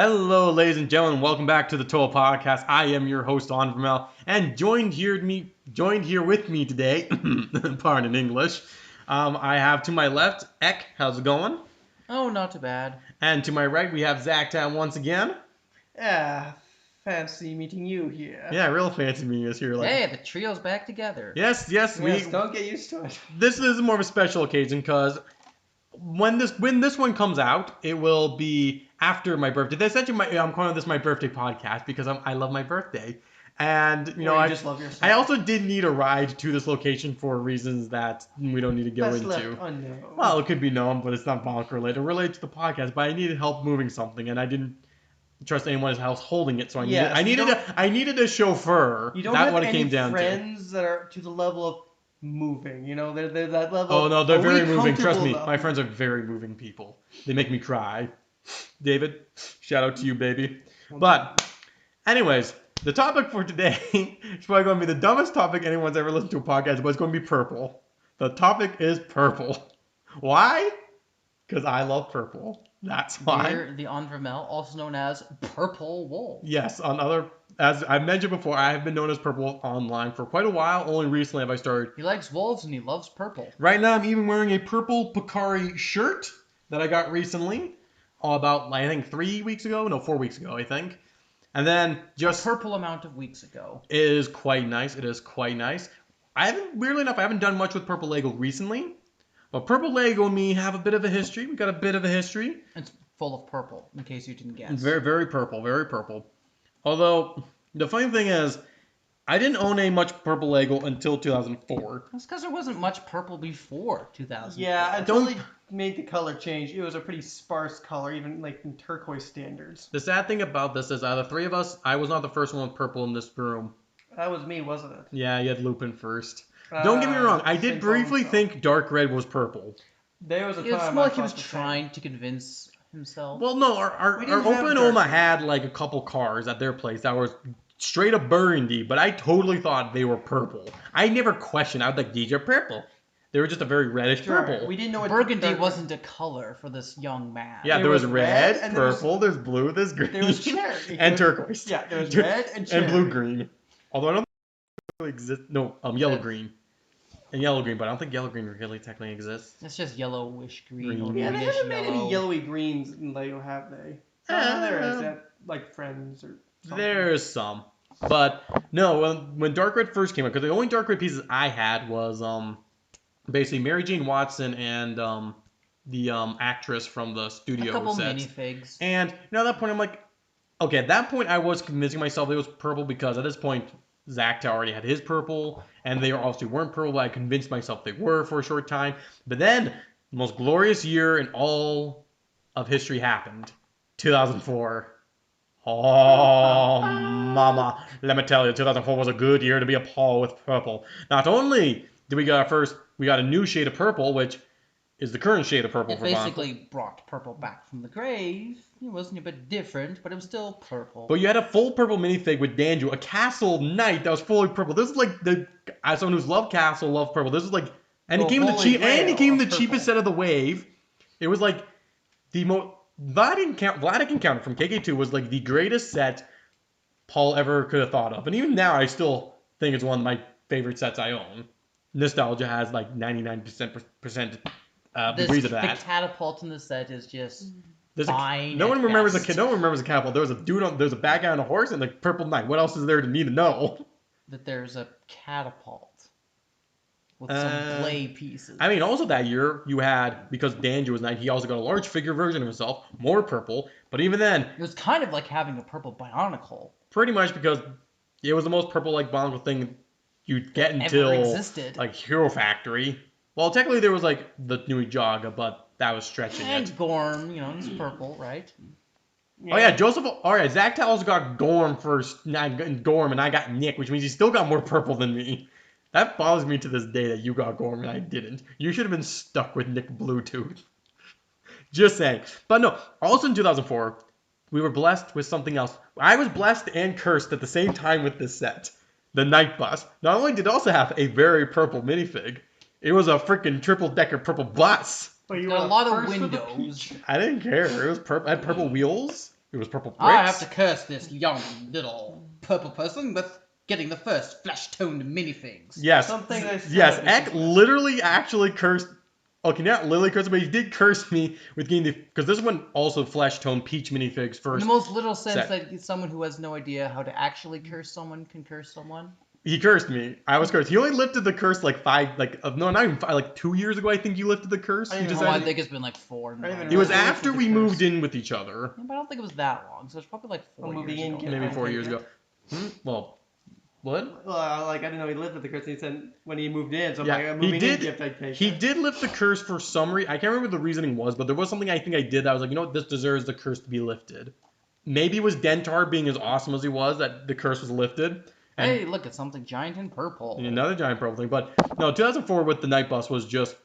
Hello, ladies and gentlemen. Welcome back to the T.O.A podcast. I am your host, Onvermel, and joined here with me today, pardon English, I have to my left, Ek. How's it going? Oh, not too bad. And to my right, we have Zack-Ta once again. Yeah, fancy meeting you here. Yeah, real fancy meeting us here. Hey, the trio's back together. Yes, Yes, don't get used to it. This is more of a special occasion because when this one comes out, it will be after my birthday. Essentially, I'm calling this my birthday podcast because I love my birthday, and I just love yourself. I also did need a ride to this location for reasons that we don't need to go That's into. left unknown. Well, it could be known, but it's not bonk related. Related to the podcast, but I needed help moving something, and I didn't trust anyone else holding it, so I needed a chauffeur. You don't That's have what it any came down friends that are to the level of moving. You know, they're that level. Oh no, they're Are we very moving. Trust comfortable me, enough? my friends are very moving people. They make me cry. David, shout out to you, baby. But, anyways, the topic for today is probably going to be the dumbest topic anyone's ever listened to a podcast, but it's going to be purple. The topic is purple. Why? Because I love purple. That's why. We're the Onvermel, also known as Purple Wolf. Yes, as I've mentioned before, I have been known as Purple online for quite a while. Only recently have I started. He likes wolves and he loves purple. Right now, I'm even wearing a purple Picari shirt that I got recently. About, I think, 4 weeks ago, I think. And then just A purple amount of weeks ago. It is quite nice. It is quite nice. Weirdly enough, I haven't done much with purple Lego recently. But purple Lego and me have a bit of a history. We got a bit of a history. It's full of purple, in case you didn't guess. Very, very purple. Very purple. Although, the funny thing is, I didn't own much purple Lego until 2004. That's because there wasn't much purple before 2000. Yeah, until they made the color change, it was a pretty sparse color, even like in turquoise standards. The sad thing about this is, out of the three of us, I was not the first one with purple in this room. That was me, wasn't it? Yeah, you had Lupin first. Don't get me wrong, I did briefly think dark red was purple. There was a time It's more like he I was thought the same. trying to convince himself. Well, no, our We didn't have Opa and dark Oma red. had like a couple cars at their place that was straight up burgundy, but I totally thought they were purple. I never questioned. I was like, these are purple. They were just a very reddish Sure, purple. we didn't know what Burgundy dark- wasn't a color for this young man. Yeah, There there was was red, red, and there was- purple, there's blue, there's green, There was cherry. and turquoise. Yeah, there was red and cherry. And blue-green. Although I don't think it really exists. No, yellow-green. And yellow-green, but I don't think yellow-green really technically exists. It's just yellowish green. Green. Or Yeah, they greenish haven't made yellow. any yellowy greens in Lego, have they? There is that, like Friends or something. There's some. But, no, when Dark Red first came out, because the only Dark Red pieces I had was, basically Mary Jane Watson and, the, actress from the studio A couple sets. minifigs. And, at that point, I'm like, okay, at that point, I was convincing myself it was purple because at this point, Zack-Ta already had his purple, and they obviously weren't purple, but I convinced myself they were for a short time. But then, the most glorious year in all of history happened. 2004. Oh, mama. Let me tell you, 2004 was a good year to be a Paul with purple. Not only did we got a new shade of purple, which is the current shade of purple It for Bonk. basically brought purple back from the grave. It wasn't a bit different, but it was still purple. But you had a full purple minifig with Danju, a castle knight that was fully purple. This is like as someone who's loved castle, loved purple. This is like, and The it came in holy the grail the of cheapest purple. set of the wave. It was like the most Vatican Counter from KK2 was like the greatest set Paul ever could have thought of, and even now I still think it's one of my favorite sets I own. Nostalgia has like 99% degrees of The that. catapult in the set is just There's fine. no one at remembers best. no one remembers a catapult. There was a dude there's a bad guy on a horse and the purple knight. What else is there to need to know? That there's a catapult with some play pieces. I mean, also that year you had, because Danju was knight, he also got a large figure version of himself, more purple. But even then, It was kind of like having a purple Bionicle. pretty much because it was the most purple like Bongo thing you'd get Ever until existed. like Hero Factory. Well, technically there was like the new Jaga, but that was stretching it. And Gorm, it's purple, right? Oh yeah, Joseph. All right, Zack-Ta also got Gorm first, and I got Nick, which means he still got more purple than me. That bothers me to this day that you got Gorm and I didn't. You should have been stuck with Nick Bluetooth. Just saying. But no, also in 2004, we were blessed with something else. I was blessed and cursed at the same time with this set. The Night Bus. Not only did it also have a very purple minifig, it was a freaking triple-decker purple bus. But you Got a were lot of first with the windows. peach. I didn't care. It was purple. Had purple wheels. It was purple bricks. I have to curse this young little purple person with getting the first flesh-toned minifigs. Yes. Something I said Yes, before. Eck literally actually cursed. Okay, not literally cursed, but he did curse me with getting the. Because this one also flesh tone peach minifigs In first. the most literal sense set. that someone who has no idea how to actually curse someone can curse someone. He cursed me. I was cursed. He only lifted the curse like no, not even 5, like 2 years ago. I think you lifted the curse. I He didn't Oh, know I decided. think it's been like 4. I even It was really after lifted we the moved curse. in with each other. Yeah, but I don't think it was that long. So it's probably like 4 Well, moving years in ago. can- Maybe I 4 take years it. ago. Well, what? Well, like I didn't know he lived with the curse. He said when he moved in, so I'm like, Yeah, a he moving in did. gift I'd take. He it. did lift the curse for some reason. I can't remember what the reasoning was, but there was something I think I did that I was like, you know what, this deserves the curse to be lifted. Maybe it was Dentar being as awesome as he was that the curse was lifted. And Hey, look at something giant in purple. another giant purple thing. But no, 2004 with the Night Bus was just.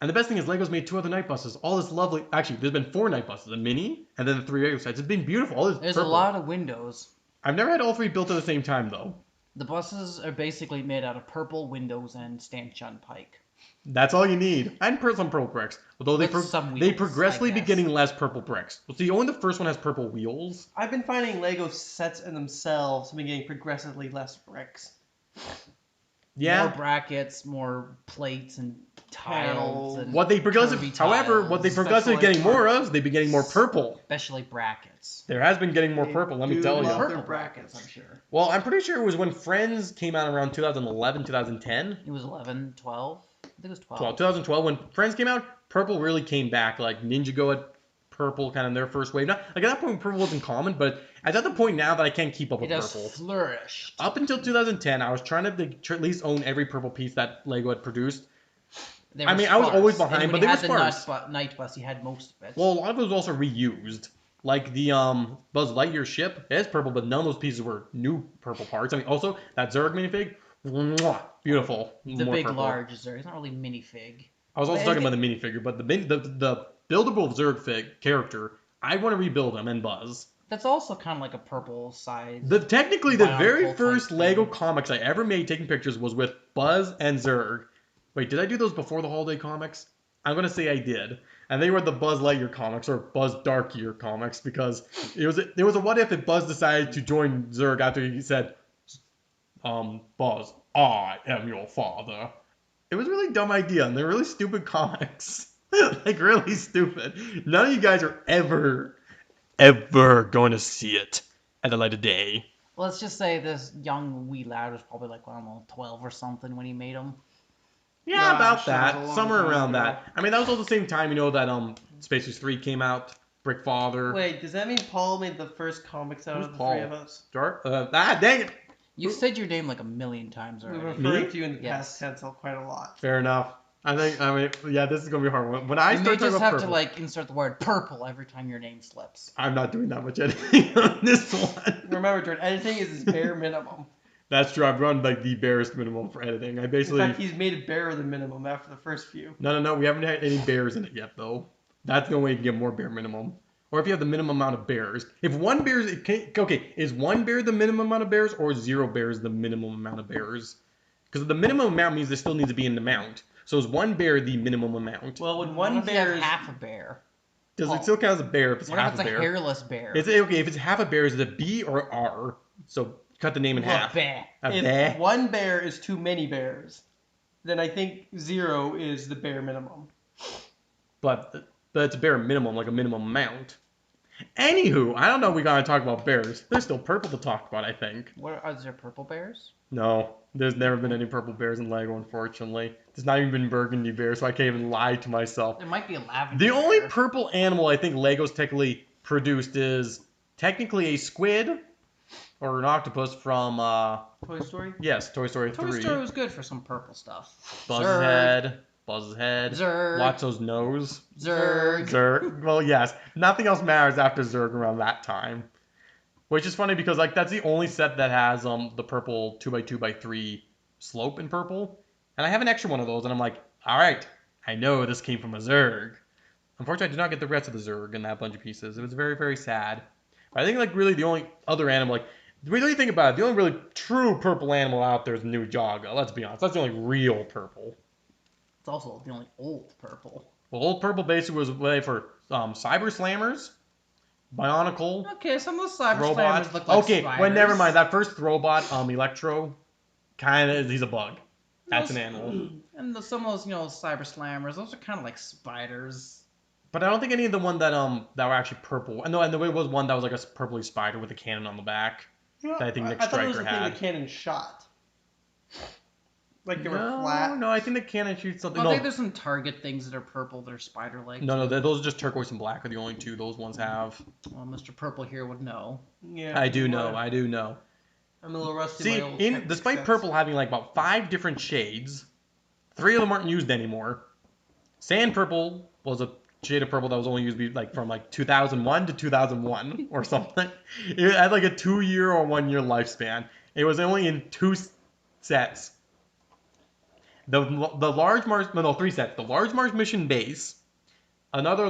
And the best thing is Lego's made 2 other Night Buses. All this lovely. Actually, there's been 4 Night Buses, a mini and then the 3 regular sets. It's been beautiful. All this There's purple. a lot of windows. I've never had all 3 built at the same time though. The buses are basically made out of purple windows and stanchion pike. That's all you need. And some purple bricks. Although they With some they wheels, progressively I be guess. getting less purple bricks. Well, see, only the first one has purple wheels. I've been finding Lego sets in themselves have been getting progressively less bricks. Yeah. More brackets, more plates and tiles, and What they progressive, curvy however, what they tiles, progressively specialized getting more parts. of, they've been getting more purple. especially brackets. There has been getting more They purple, let me do tell love you. their Purple brackets. I'm sure. Well, I'm pretty sure it was when Friends came out around 2011, 2010. It was 11, 12. I think it was 12. 2012, when Friends came out, purple really came back. Like Ninjago had purple kind of their first wave. Not like at that point, purple wasn't common, but it's at the point now that I can't keep up It with has purple. flourished. Up until 2010, I was trying to at least own every purple piece that Lego had produced. They I were mean, I was sparse. always behind, And but when they you were had sparse. the Night Bus, you had most of it. Well, a lot of it was also reused. Like the Buzz Lightyear ship, it is purple, but none of those pieces were new purple parts. I mean, also that Zurg minifig, mwah, beautiful. the more big, purple. large Zerg. It's not really minifig. I was also But talking it- about the minifigure, but the buildable Zurg fig character, I want to rebuild him and Buzz. That's also kind of like a purple size. Technically, the very Bionicle first type Lego thing. comics I ever made taking pictures was with Buzz and Zurg. Wait, did I do those before the holiday comics? I'm gonna say I did, and they were the Buzz Lightyear comics or Buzz Dark Year comics because there was a what if Buzz decided to join Zurg after he said, Buzz, I am your father. It was a really dumb idea, and they're really stupid comics. Like really stupid. None of you guys are ever going to see it at the light of day. Let's just say this young wee lad was probably like, I don't know, 12 or something when he made them. Yeah, about Gosh, that was a that. long Somewhere time around ago. that. I mean, that was all the same time, that Space Race 3 came out. Brick Father. Wait, does that mean Paul made the first comics out Who's of the Paul? 3 of us? Dark. Dang it. You've said your name like a million times We already. referred Me? to you in the Yes. past tense quite a lot. Fair enough. Yeah, this is going to be a hard one. When I You may start talking just about have purple, to like insert the word purple every time your name slips. I'm not doing that much editing on this one. Remember, Jordan, editing is his bare minimum. That's true. I've run like the barest minimum for editing. I In basically. fact, he's made it bare than minimum after the first few. No. We haven't had any bears in it yet, though. That's the only way you can get more bare minimum. Or if you have the minimum amount of bears. If one bear is... Okay, is 1 bear the minimum amount of bears, or 0 bears the minimum amount of bears? Because the minimum amount means there still needs to be an amount. So is 1 bear the minimum amount? Well, when What one if you have bear is... half a bear? Does Oh. it still count as a bear if it's What if half it's a a bear? hairless bear? Okay, if it's half a bear, is it a B or R? So cut the name in Well, half. bear. A If bear? one bear is too many bears, then I think 0 is the bare minimum. But it's a bare minimum, like a minimum amount. Anywho, I don't know if we gotta talk about bears. There's still purple to talk about, I think. What are there purple bears? No, there's never been any purple bears in Lego, unfortunately. There's not even been burgundy bears, so I can't even lie to myself. There might be a lavender. The only bear. purple animal I think Lego's technically produced is technically a squid or an octopus from, Toy Story? yes, Toy Story 3. Toy Story was good for some purple stuff. Buzz's head, Zurg. Watso's nose. Zurg. Zurg. Well, yes. Nothing else matters after Zurg around that time. Which is funny because that's the only set that has the purple 2x2x3 slope in purple. And I have an extra one of those, and I'm like, all right, I know this came from a Zurg. Unfortunately, I did not get the rest of the Zurg in that bunch of pieces. It was very, very sad. But I think really the only other animal, really think about it, the only really true purple animal out there is New Jaga. Let's be honest, that's the only real purple. It's also the only old purple. Well, old purple basically was way for Cyber Slammers, Bionicle. Okay, some of the cyber Robot. slammers look like Okay, spiders. well, never mind. That first Throwbot, Electro, kind of, he's a bug. That's an animal. And some of those, cyber slammers, those are kind of like spiders. But I don't think any of the one that were actually purple. And there was one that was like a purpley spider with a cannon on the back. That I think Nick I thought it was Stryker the thing had. the cannon shot. Like they were No, flat. no, I think the cannon shoots something. I No, think there's some Target things that are purple that are spider-like. no, those are just turquoise and black are the only two those ones have. Well, Mr. Purple here would know. Yeah. I do know, whatever. I do know. I'm a little rusty. See, in my old Technic despite sets. purple having like about 5 different shades, 3 of them aren't used anymore. Sand purple was a shade of purple that was only used like from like 2001 to 2001 or something. It had like a 2-year or 1-year lifespan. It was only in 2 sets. The large Mars, no, 3 sets. The large Mars mission base, another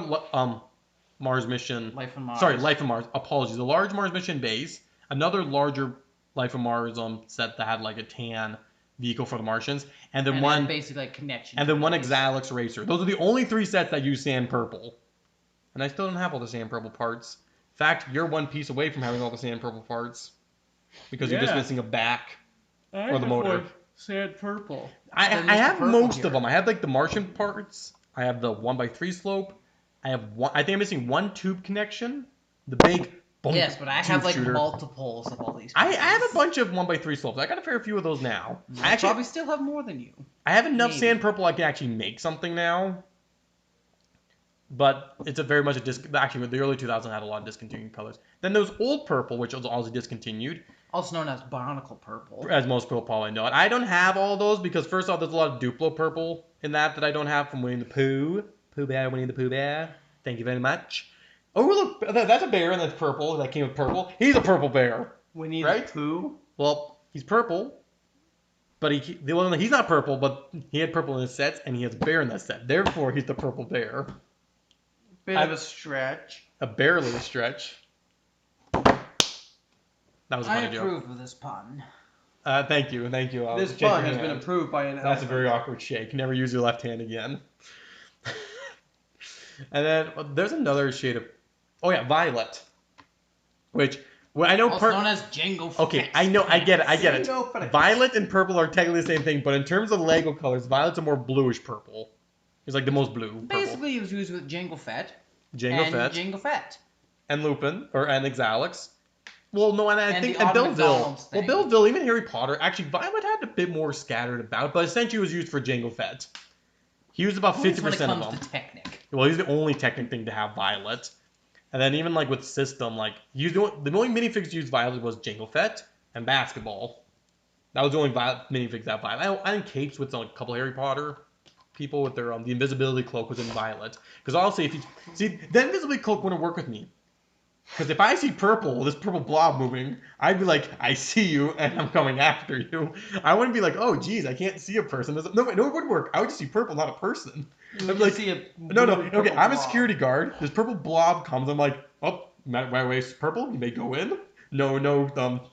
Mars mission. Life on Mars. Sorry, Life on Mars. Apologies. The large Mars mission base, another larger Life on Mars set that had like a tan vehicle for the Martians, and then one basically like connection. and then one Exalix racer. Those are the only 3 sets that use sand purple. And I still don't have all the sand purple parts. In fact, you're one piece away from having all the sand purple parts because you're just Yeah. missing a back or the motor. Sand purple. I Then Mr. have Purple most here. of them. I have like the Martian parts. I have the 1x3 slope. I have one. I think I'm missing one tube connection. The big. Boom, Yes, but I tube have like shooter. multiples of all these. I have a bunch of 1x3 slopes. I got a fair few of those now. I I probably still have more than you. I have enough maybe. sand purple I can actually make something now. But it's a very much a actually the early 2000s had a lot of discontinued colors. Then there was old purple, which was also discontinued, Also known as Bionicle Purple. as most people probably know it. I don't have all those because first off, there's a lot of Duplo purple in that I don't have from Winnie the Pooh. Pooh Bear, Winnie the Pooh Bear. Thank you very much. Oh look, that's a bear and that's purple. That came with purple. He's a purple bear. Winnie Right? the Pooh. Well, he's purple, but he's not purple, but he had purple in his sets, and he has a bear in that set. Therefore, he's the purple bear. Bit of a stretch. A barely stretch. That was a I funny joke. approve of this pun. Thank you. This Shake your pun has been hand. approved by an That's a elephant. very awkward shake. Never use your left hand again. And then there's another shade of, Violet, which I know. Also known as Jango Fett. Okay, I know, I get it. Jango Fett. Violet and purple are technically the same thing, but in terms of Lego colors, Violet's a more bluish purple. It's like the most blue purple. Basically, it was used with Jango Fett. Jango and Fett Jango Fett. and Lupin and Exalix. Well, no, and I And think the and Autumn Billville. McDonald's Well, thing. Billville, even Harry Potter. Actually, Violet had a bit more scattered about, but essentially it was used for Jango Fett. He used about 50% When it of comes them. to Technic. Well, he's the only Technic thing to have Violet. And then even like with System, like the only minifigs used Violet was Jango Fett and Basketball. That was the only minifigs that Violet. I think Capes with a couple Harry Potter people with their the invisibility cloak was in Violet. Because honestly, if you see the invisibility cloak wouldn't work with me. Because if I see this purple blob moving, I'd be like, I see you and I'm coming after you. I wouldn't be like, oh geez, I can't see a person. No, it would work. I would just see purple, not a person. You I'm can like, see a no, blue okay, purple I'm a blob. security guard. This purple blob comes. I'm like, oh, my waist purple. You may go in. No,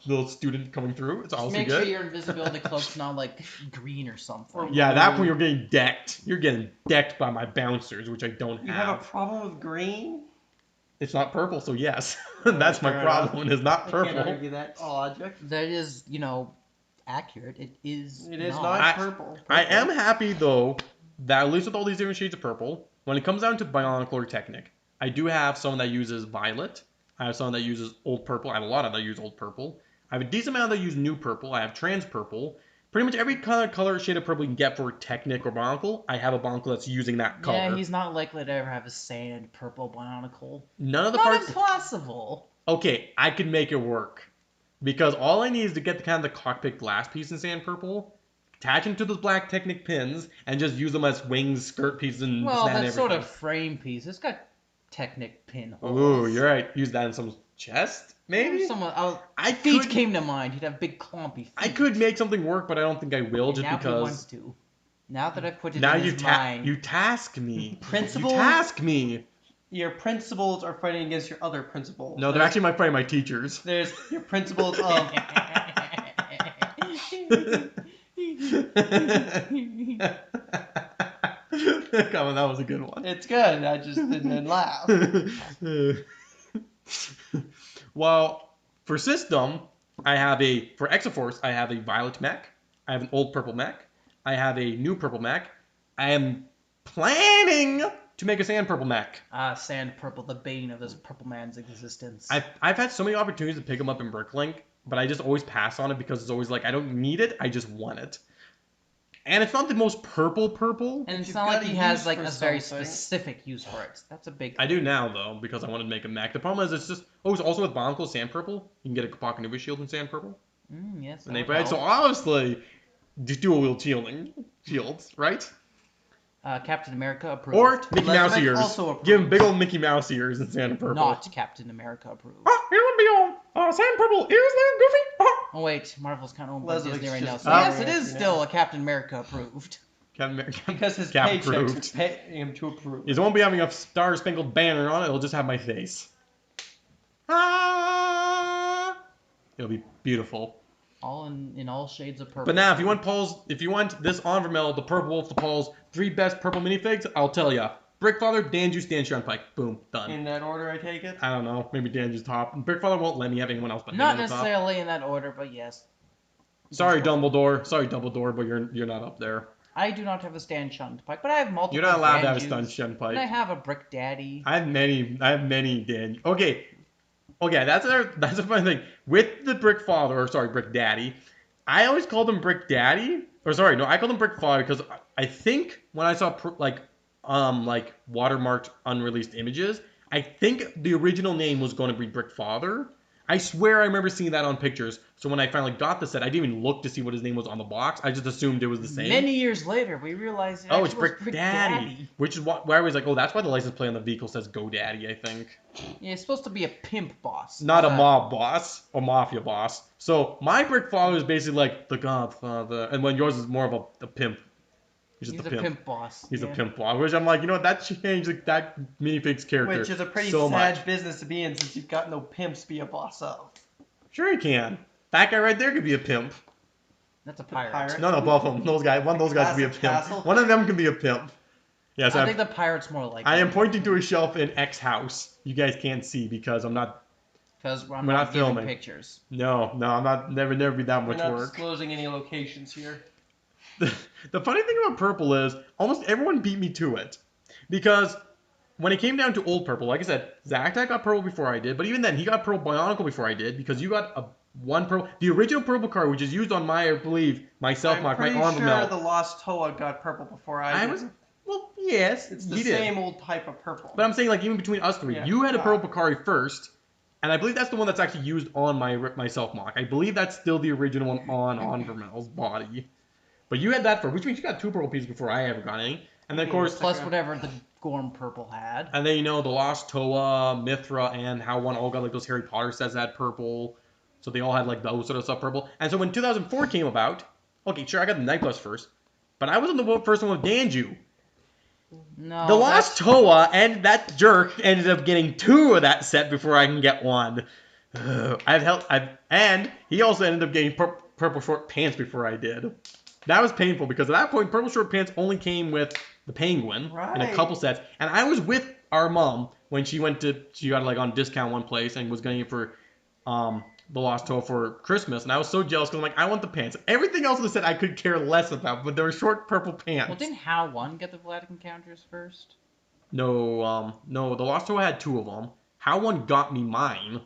little student coming through. It's Just also make good. sure your invisibility cloak's not like green or something. Yeah, at that point you're getting decked. You're getting decked by my bouncers, which I don't You have a problem with green? It's not purple, so yes. That's my Fair enough. problem. It's not I can't purple. argue that logic. That is, accurate. It is. It is not. not I- purple. I am happy though that at least with all these different shades of purple, when it comes down to Bionicle or Technic, I do have someone that uses Violet. I have someone that uses Old Purple. I have a lot of that use Old Purple. I have a decent amount that use New Purple. I have Trans Purple. Pretty much every color shade of purple you can get for Technic or Bionicle, I have a Bionicle that's using that color. Yeah, he's not likely to ever have a sand purple Bionicle. None of the Not parts. impossible. Okay, I could make it work. Because all I need is to get the cockpit glass piece in sand purple, attach them to those black Technic pins, and just use them as wings, skirt pieces, and Well, and that sort everything. of frame piece. It's got Technic pinholes. Ooh, you're right. Use that in some chest, maybe? Feet could, came to mind. He'd have big clumpy feet. I could make something work, but I don't think I will, And just now he wants because... to. Now that I put it Now in you his mind. you task me. Principal? You task me. Your principals are fighting against your other principals. No, they're actually my teachers. There's your principals of... Come on, that was a good one. It's good. I just didn't laugh. Well, for system, for Exoforce, I have a violet mech. I have an old purple mech. I have a new purple mech. I am planning to make a sand purple mech. Sand purple, the bane of this purple man's existence. I've had so many opportunities to pick them up in Bricklink, but I just always pass on it because it's always like, I don't need it, I just want it. And it's not the most purple. And it's You've not like gotta he has use like for a very something. specific use for it. That's a big I do now, though, because I wanted to make a mech. The problem is it's just... Oh, it's also with Bonkle Sand Purple. You can get a Kapakanova shield in Sand Purple. Yes. And they that would so help. obviously, just dual-wield shields, right? Captain America approved. Or Mickey Les Mouse Mech ears. also approved. Give him big old Mickey Mouse ears in Sand Purple. Not Captain America approved. It would be all Sand Purple ears there, Goofy. Oh wait, Marvel's kind of owned by Les Disney Mech's right now. just So not yes, it is reacting still now. a Captain America approved. Because his Cap paychecks approved. pay him to approve. It won't be having a star-spangled banner on it. It'll just have my face. It'll be beautiful. All in all shades of purple. But now, if you want this Onvermel, the Purple Wolf, the Paul's 3 best purple minifigs, I'll tell ya. Brickfather, Danju, Stanchion Pike. Boom, done. In that order, I take it. I don't know. Maybe Danju's top. Brickfather won't let me have anyone else but him Not on the top. necessarily in that order, but yes. Sorry, Dumbledore, but you're not up there. I do not have a stanchion pike, but I have multiple. You're not allowed to have a Danjus, Stanchion And I Pike. have a brick daddy. I have many Dan. Okay, that's a funny thing. With the Brick Daddy, I always called him Brick Daddy. Or sorry, no, I called him Brick Father because I think when I saw like watermarked unreleased images, I think the original name was going to be Brick Father. I swear I remember seeing that on pictures. So when I finally got the set, I didn't even look to see what his name was on the box. I just assumed it was the same. Many years later, we realized it Oh, it's actually was Brick Daddy. Which is why I was like, oh, that's why the license plate on the vehicle says GoDaddy, I think. Yeah, it's supposed to be a pimp boss. Not a mob boss or mafia boss. So my Brick Father is basically like the Godfather, and when yours is more of a pimp. He's just He's a pimp boss. He's yeah. a pimp boss. Which I'm like, you know what? That changed that minifig's character. Which is a pretty so sad much. business to be in since you've got no pimps to be a boss of. Sure he can. That guy right there could be a pimp. That's a pirate. pirate. No, both of them. One of those guys could be a Classic pimp. castle. One of them can be a pimp. Yes, I think the pirate's more like. I am pointing to a shelf in X house. You guys can't see because I'm not. Because I'm We're not not giving filming. pictures. No, I'm not. Never be that We're much not work. disclosing any locations here. The funny thing about purple is almost everyone beat me to it, because when it came down to old purple, like I said, Zack-Ta got purple before I did, but even then he got purple Bionicle before I did because you got one purple, the original purple card, which is used on my, I believe, my I'm self-mark, my pretty Onvermel. sure the Lost T.O.A got purple before I did. Well, yes, It's the he did. same old type of purple. But I'm saying, like, even between us three, Yeah. you had a purple Picari first, and I believe that's the one that's actually used on my self-mock. I believe that's still the original one on Onvermel's body. But you had that first, which means you got 2 purple pieces before I ever got any. And then, of course, Plus whatever the Gorm purple had. and then, the Lost T.O.A, Mithra, and how one all got, like, those Harry Potter sets that had purple. So they all had, like, those sort of stuff purple. And so when 2004 came about, okay, sure, I got the Night Plus first, but I wasn't the first one with Danju. No. The Lost T.O.A and that jerk ended up getting 2 of that set before I can get 1. And he also ended up getting purple short pants before I did. That was painful because at that point, purple short pants only came with the Penguin in a Right. couple sets, and I was with our mom when she got it like on discount one place and was getting it for the Lost T.O.A for Christmas, and I was so jealous because I'm like, I want the pants. Everything else in the set I could care less about, but they were short purple pants. Well, didn't How 1 get the Vatican counters first? No, the Lost T.O.A had 2 of them. How one got me mine.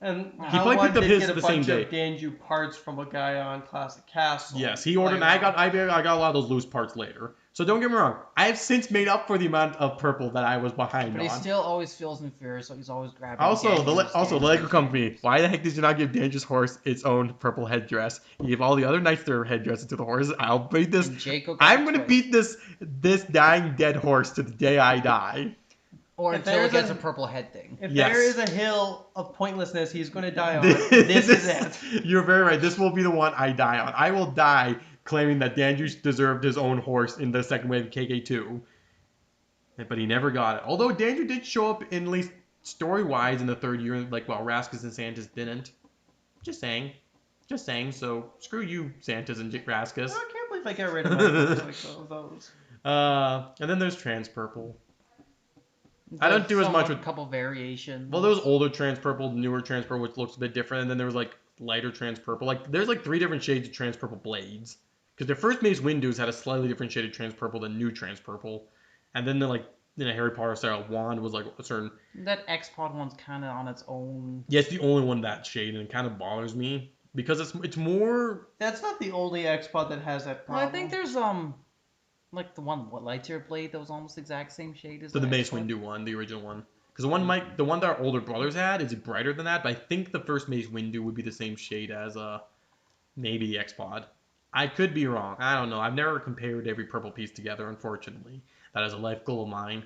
And He how probably one picked up did his get a the bunch same of Danju parts from a guy on Classic Castle. Yes, he ordered. And I got a lot of those loose parts later. So don't get me wrong. I have since made up for the amount of purple that I was behind But on. he still always feels inferior, so he's always grabbing. Also, the Danju's Lego company. Why the heck did you not give Dangerous Horse its own purple headdress? You gave all the other knights their headdresses to the horses. I'll beat this. And Jacob got I'm a gonna twist. beat this dying dead horse to the day I die. Or If until it there's gets a- a purple head thing. If Yes. there is a hill of pointlessness he's going to die on, this is it. You're very right. This will be the one I die on. I will die claiming that Danju's deserved his own horse in the second wave of KK2. But he never got it. Although Danju did show up in, at least story-wise, in the 3rd year, like, while Raskus and Santas didn't. Just saying. So, screw you, Santas and Raskus. I can't believe I got rid of those. And then there's Trans Purple. I don't do as much with. a couple variations. Well, there was older trans purple, newer trans purple, which looks a bit different, and then there was like lighter trans purple. Like there's like 3 different shades of trans purple blades. Because the first Mace Windu's had a slightly different shade of trans purple than new trans purple, and then the like in a Harry Potter style wand was like a certain. That X-Pod one's kind of on its own. Yeah, it's the only one that shade, and it kind of bothers me because it's more. That's not the only X-Pod that has that Well, problem. I think there's like the one lightsaber blade that was almost the exact same shade as So the Mace X-Pod. Windu one, the original one. Because the one that our older brothers had is brighter than that, but I think the first Mace Windu would be the same shade as maybe the X-Pod. I could be wrong. I don't know. I've never compared every purple piece together, unfortunately. That is a life goal of mine.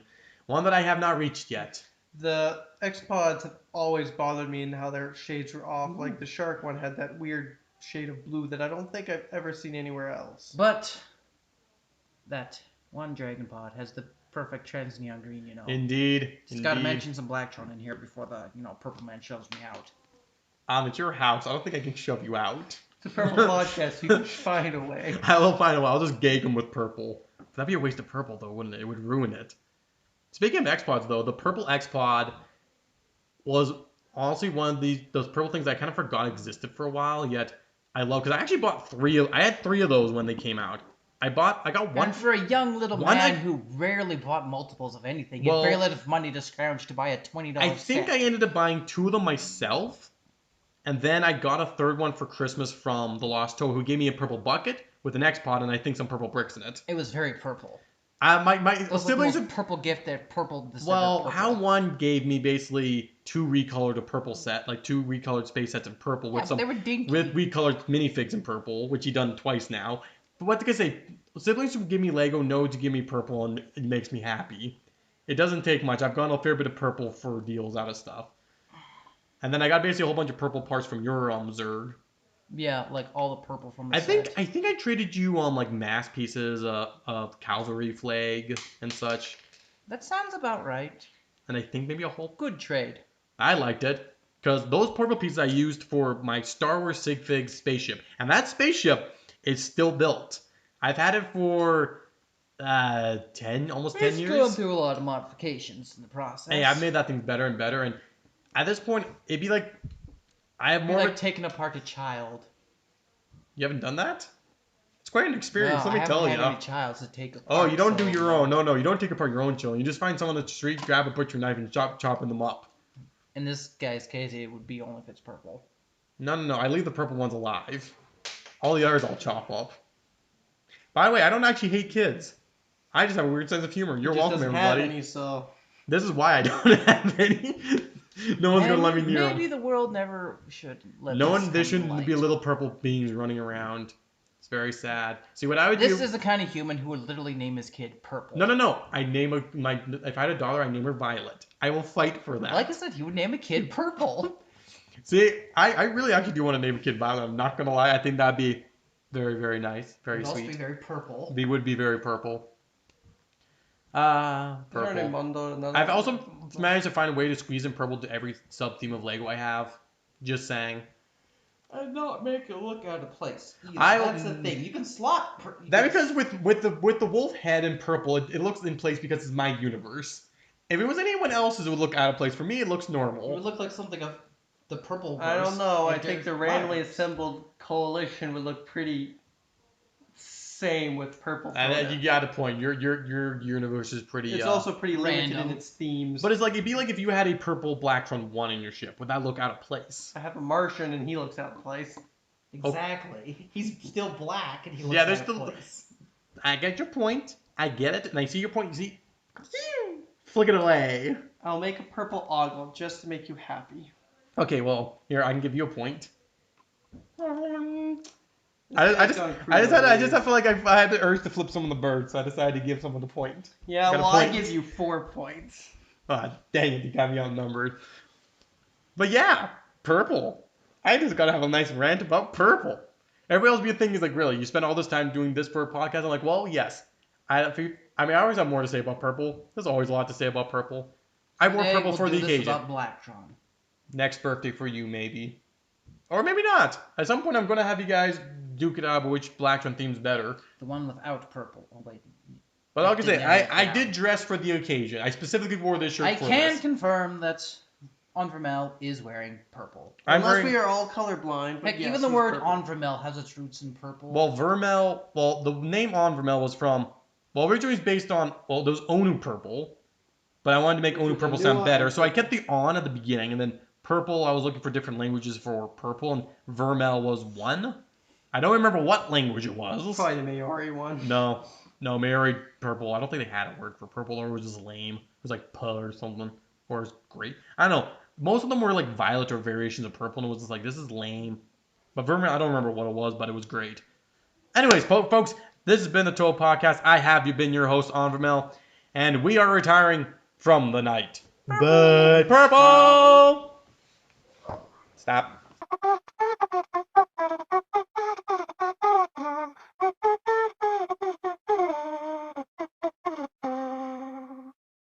One that I have not reached yet. The X-Pods have always bothered me in how their shades were off. Like the Shark one had that weird shade of blue that I don't think I've ever seen anywhere else. But that one Dragon Pod has the perfect trans neon green, you know. Indeed. Just gotta mention some Blacktron in here before the, Purple Man shoves me out. It's your house. I don't think I can shove you out. It's a purple podcast. You can find a way. I will find a way. I'll just gag them with purple. That'd be a waste of purple, though, wouldn't it? It would ruin it. Speaking of X-Pods, though, the purple X-Pod was honestly one of those purple things I kind of forgot existed for a while, yet I love, because I actually bought 3 I had 3 of those when they came out. I got one. And for a young little one man I- who rarely bought multiples of anything, he Well, had very little money to scrounge to buy a $20 I think set. I ended up buying 2 of them myself, and then I got a 3rd one for Christmas from the Lost Toe, who gave me a purple bucket with an X-Pod and I think some purple bricks in it. It was very purple. My It was like the siblings most purple gift that purple. Well, purple. how one gave me basically 2 recolored of purple set, like 2 recolored space sets in purple with Yeah, some they were dinky. with recolored minifigs in purple, which he done twice now. But what can I say? Siblings who give me Lego know to give me purple, and it makes me happy. It doesn't take much. I've gone a fair bit of purple for deals out of stuff. And then I got basically a whole bunch of purple parts from your Zerg. Yeah, like all the purple from the I set. think I traded you like mass pieces, cavalry flag and such, That sounds about right. and I think maybe a whole. Good trade. I liked it because those purple pieces I used for my Star Wars Sig Fig spaceship, and that spaceship is still built. I've had it for almost 10 It's years. going through a lot of modifications in the process. Hey, I've made that thing better and better, and at this point, it'd be like I have It'd be more. like taking apart a child. You haven't done that? It's quite an experience. No, let me tell I you. haven't had any child to take apart. Oh, you don't do so- your own. No, you don't take apart your own children. You just find someone on the street, grab a butcher knife, and chopping them up. In this guy's case, it would be only if it's purple. No. I leave the purple ones alive. All the others I'll chop up. By the way, I don't actually hate kids. I just have a weird sense of humor. You're He just welcome, doesn't have everybody. any, so This is why I don't have any. No one's gonna let me near Maybe them. the world never should let No this one. come There to shouldn't light. be little purple beings running around. It's very sad. See what I would This do. is the kind of human who would literally name his kid Purple. No. I name if I had a daughter, I name her Violet. I will fight for that. Like I said, he would name a kid Purple. See, I really actually do want to name a kid Violet. I'm not gonna lie. I think that'd be very, very nice, very It would also sweet. be very purple. They would be very purple. Learning Purple. Mundo, another I've also managed to find a way to squeeze in purple to every sub theme of Lego I have. Just saying. And not make it look out of place. Either. I- That's the thing. You can slot. That because with the wolf head in purple, it looks in place because it's my universe. If it was anyone else's, it would look out of place. For me, it looks It would normal. look like something of the purple. I don't know. I Like think the there's randomly violence. assembled coalition would look pretty same with purple. And photo. you got a point. Your universe is pretty. It's also pretty limited random. in its themes. But it'd be like if you had a purple Blacktron 1 in your ship. Would that look out of place? I have a Martian and he looks out of place. Exactly. He's still black and he looks Yeah, out there's of still- place. I get your point. I get it, and I see your point. You see, flick it away. I'll make a purple ogle just to make you happy. Okay, well, here I can give you a point. This I guy's just gone I just crazy. felt like I had the urge to flip some of the birds, so I decided to give someone the point. Yeah, Got a well, I point. give you 4 points. Ah, dang it, you got me outnumbered. But yeah, purple. I just gotta have a nice rant about purple. Everybody else be thinking is like, really, you spend all this time doing this for a podcast? I'm like, well, yes. I always have more to say about purple. There's always a lot to say about purple. I wore Today purple we'll for do the this occasion. about Blacktron. Next birthday for you, maybe. Or maybe not. At some point, I'm going to have you guys duke it out about which Blacktron theme's better. The one without purple. Oh wait. But like I say, Didn't narrow it I down. did dress for the occasion. I specifically wore this shirt I for can this. confirm that Onvermel is wearing purple. I'm Unless wearing... we are all colorblind. But Heck, yes, even the he's word purple. Onvermel has its roots in purple. Well, the name Onvermel was from... Well, originally it was based on... Well, there was Onu purple. But I wanted to make Which Onu was a purple sound better. nuance So I of- kept the on at the beginning. And then purple, I was looking for different languages for purple. And Vermel was one. I don't remember what language it was. Probably the Maori one. No, Mary purple. I don't think they had a word for purple, or it was just lame. It was like puh or something, or it was great. I don't know. Most of them were like violet or variations of purple, and it was just like, this is lame. But Vermeer, I don't remember what it was, but it was great. Anyways, folks, this has been the T.O.A podcast. I have been your host, Onvermel, and we are retiring from the night. But purple! Stop.